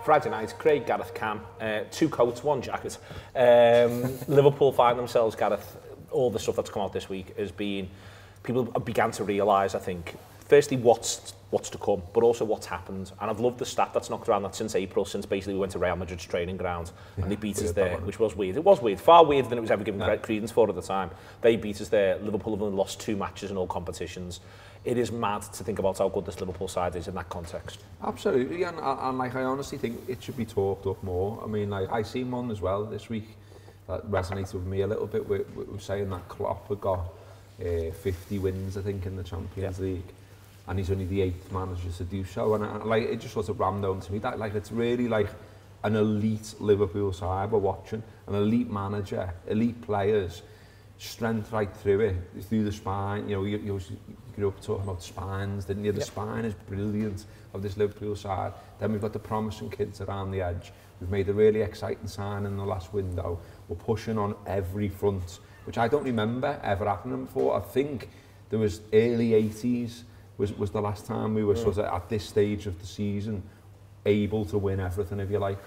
Friday night, Craig, Gareth, Cam, 2 coats, 1 jacket. Liverpool find themselves, Gareth, all the stuff that's come out this week has been, people began to realise, I think, firstly, what's to come, but also what's happened. And I've loved the stat that's knocked around that since April, since basically we went to Real Madrid's training ground and they beat us there, which was weird. It was weird, far weirder than it was ever given credence for at the time. They beat us there. Liverpool have only lost 2 matches in all competitions. It is mad to think about how good this Liverpool side is in that context. Absolutely, and like I honestly think it should be talked up more. I mean, like I seen one as well this week that resonated with me a little bit. We're saying that Klopp had got 50 wins, I think, in the Champions League, and he's only the 8th manager to do so. And like it just was a rammed home to me that like it's really like an elite Liverpool side we're watching, an elite manager, elite players. Strength right through it, through the spine. You know, you grew up talking about spines, didn't you? The spine is brilliant of this Liverpool side. Then we've got the promising kids around the edge. We've made a really exciting sign in the last window. We're pushing on every front, which I don't remember ever happening before. I think there was early 80s was the last time we were sort of at this stage of the season able to win everything, if you like.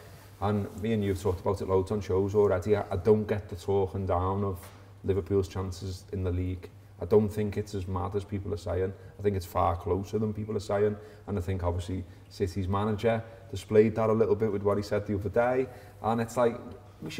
And me and you have talked about it loads on shows already. I don't get the talking down of Liverpool's chances in the league. I don't think it's as mad as people are saying. I think it's far closer than people are saying. And I think obviously City's manager displayed that a little bit with what he said the other day. And it's like, we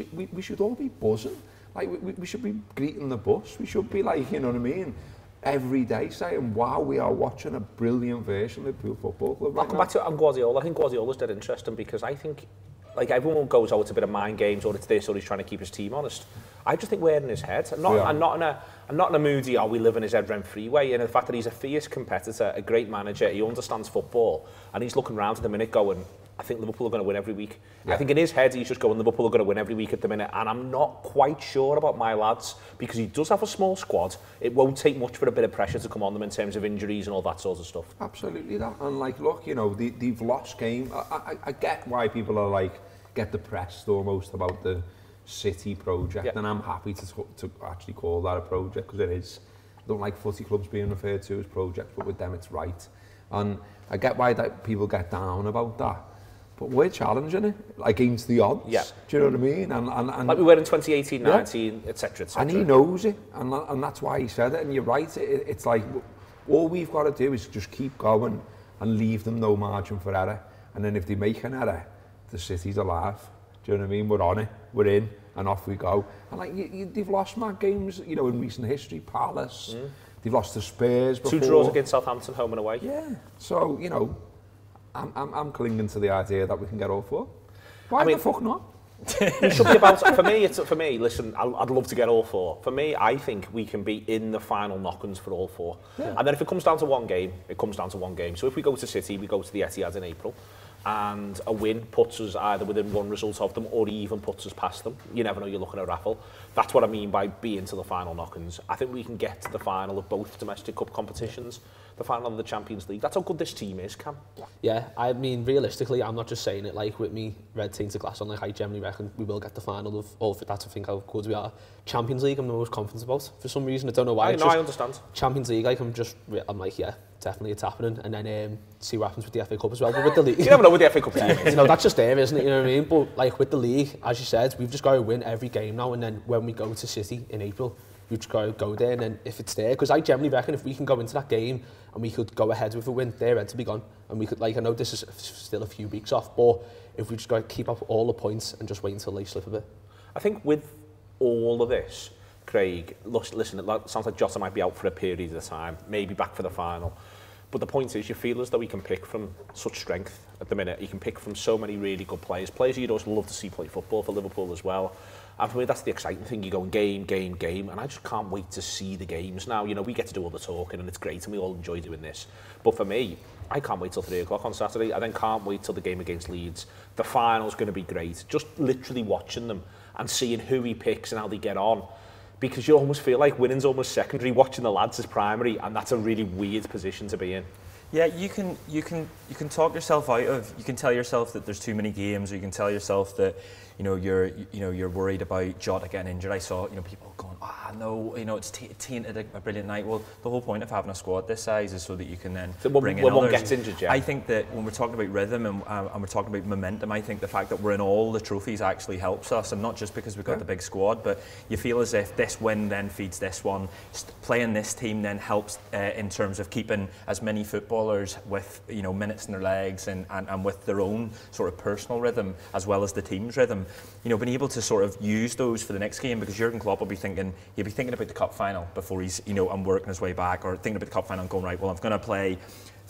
should all be buzzing. Like we should be greeting the bus. We should be like, you know what I mean? Every day saying, wow, we are watching a brilliant version of Liverpool Football Club. I'll come back to Guardiola. I think Guardiola's dead interesting because I think, like everyone goes, oh, it's a bit of mind games or it's this or he's trying to keep his team honest. I just think we're in his head. I'm not in a moody, we live in his head rent-free way. And the fact that he's a fierce competitor, a great manager, he understands football, and he's looking around at the minute going, I think Liverpool are going to win every week. Yeah. I think in his head he's just going, Liverpool are going to win every week at the minute. And I'm not quite sure about my lads because he does have a small squad. It won't take much for a bit of pressure to come on them in terms of injuries and all that sort of stuff. Absolutely that. And like, look, you know, they've lost game. I get why people are like, get depressed almost about the City project, and I'm happy to actually call that a project because it is. I don't like footy clubs being referred to as projects, but with them it's right. And I get why that people get down about that, but we're challenging it against the odds. Yeah. Do you know what I mean? And like we were in 2018, 19, etc. And he knows it, and that's why he said it. And you're right. It's like all we've got to do is just keep going and leave them no margin for error. And then if they make an error, the City's alive. Do you know what I mean? We're on it, we're in, and off we go. And like they've lost mad games, you know, in recent history. Palace, they've lost to Spurs before. 2 draws against Southampton, home and away. Yeah. So you know, I'm clinging to the idea that we can get all 4. Why the fuck not? It should be about. For me. Listen, I'd love to get all 4. For me, I think we can be in the final knock-ons for all 4. Yeah. And then if it comes down to one game, it comes down to one game. So if we go to City, we go to the Etihad in April. And a win puts us either within one result of them or even puts us past them. You never know, you're looking at a raffle. That's what I mean by being to the final knock-ins. I think we can get to the final of both domestic cup competitions, the final of the Champions League. That's how good this team is, Cam. Yeah, I mean, realistically, I'm not just saying it like with me red tainted glass on. Like, I generally reckon we will get the final of all of it. That's, I think, how good we are. Champions League, I'm the most confident about. For some reason, I don't know why. I understand. Champions League, like, I'm like, yeah, definitely it's happening. And then see what happens with the FA Cup as well. But with the league, you never know with the FA Cup team. You know, that's just there, isn't it? You know what I mean? But like with the league, as you said, we've just got to win every game now. And then when we go to City in April, we've just got to go there. And then if it's there, because I generally reckon if we can go into that game and we could go ahead with a win, they're ready to be gone. And we could, like, I know this is still a few weeks off, but if we just got to keep up all the points and just wait until they slip a bit. I think with all of this, Craig, listen, it sounds like Jota might be out for a period of time, maybe back for the final. But the point is, you feel as though he can pick from such strength at the minute. He can pick from so many really good players you'd also love to see play football for Liverpool as well. And for me, that's the exciting thing. You're going game, and I just can't wait to see the games now. You know, we get to do all the talking, and it's great, and we all enjoy doing this. But for me, I can't wait till 3 o'clock on Saturday. I then can't wait till the game against Leeds. The final's going to be great. Just literally watching them and seeing who he picks and how they get on. Because you almost feel like winning's almost secondary, watching the lads is primary, and that's a really weird position to be in. Yeah, you can talk yourself out of. You can tell yourself that there's too many games, or you can tell yourself that you're worried about Jota getting injured. I saw people going, no, you know, it's tainted a brilliant night. Well, the whole point of having a squad this size is so that you can then bring in when one others. gets injured, yeah. I think that when we're talking about rhythm and we're talking about momentum, I think the fact that we're in all the trophies actually helps us, and not just because we've got the big squad, but you feel as if this win then feeds this one. Playing this team then helps in terms of keeping as many footballers with, you know, minutes in their legs and with their own sort of personal rhythm as well as the team's rhythm. You know, being able to sort of use those for the next game, because Jurgen Klopp will be thinking, he'll be thinking about the cup final before he's, you know, and working his way back, or thinking about the cup final and going, right, well, I'm going to play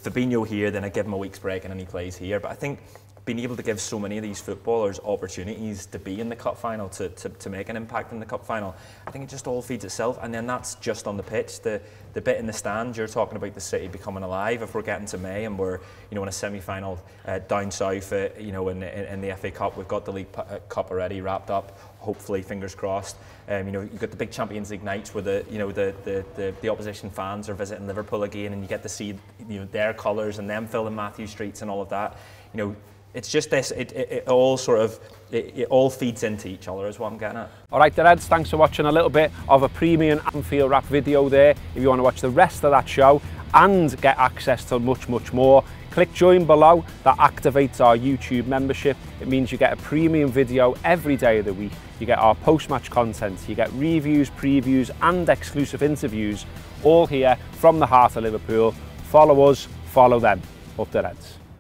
Fabinho here, then I give him a week's break and then he plays here. But I think being able to give so many of these footballers opportunities to be in the cup final, to make an impact in the cup final, I think it just all feeds itself. And then that's just on the pitch. The bit in the stand, you're talking about the city becoming alive. If we're getting to May and we're, you know, in a semi-final down south, you know, in the FA Cup, we've got the League Cup already wrapped up. Hopefully, fingers crossed. You know, you've got the big Champions League nights where the opposition fans are visiting Liverpool again, and you get to see, you know, their colours and them filling Matthew Streets and all of that. You know, it's just this. It all sort of it all feeds into each other, is what I'm getting at. All right, the Reds, thanks for watching a little bit of a premium Anfield Wrap video there. If you want to watch the rest of that show and get access to much more, click join below. That activates our YouTube membership. It means you get a premium video every day of the week. You get our post-match content, you get reviews, previews and exclusive interviews, all here from the heart of Liverpool. Follow us, follow them. Up the Reds.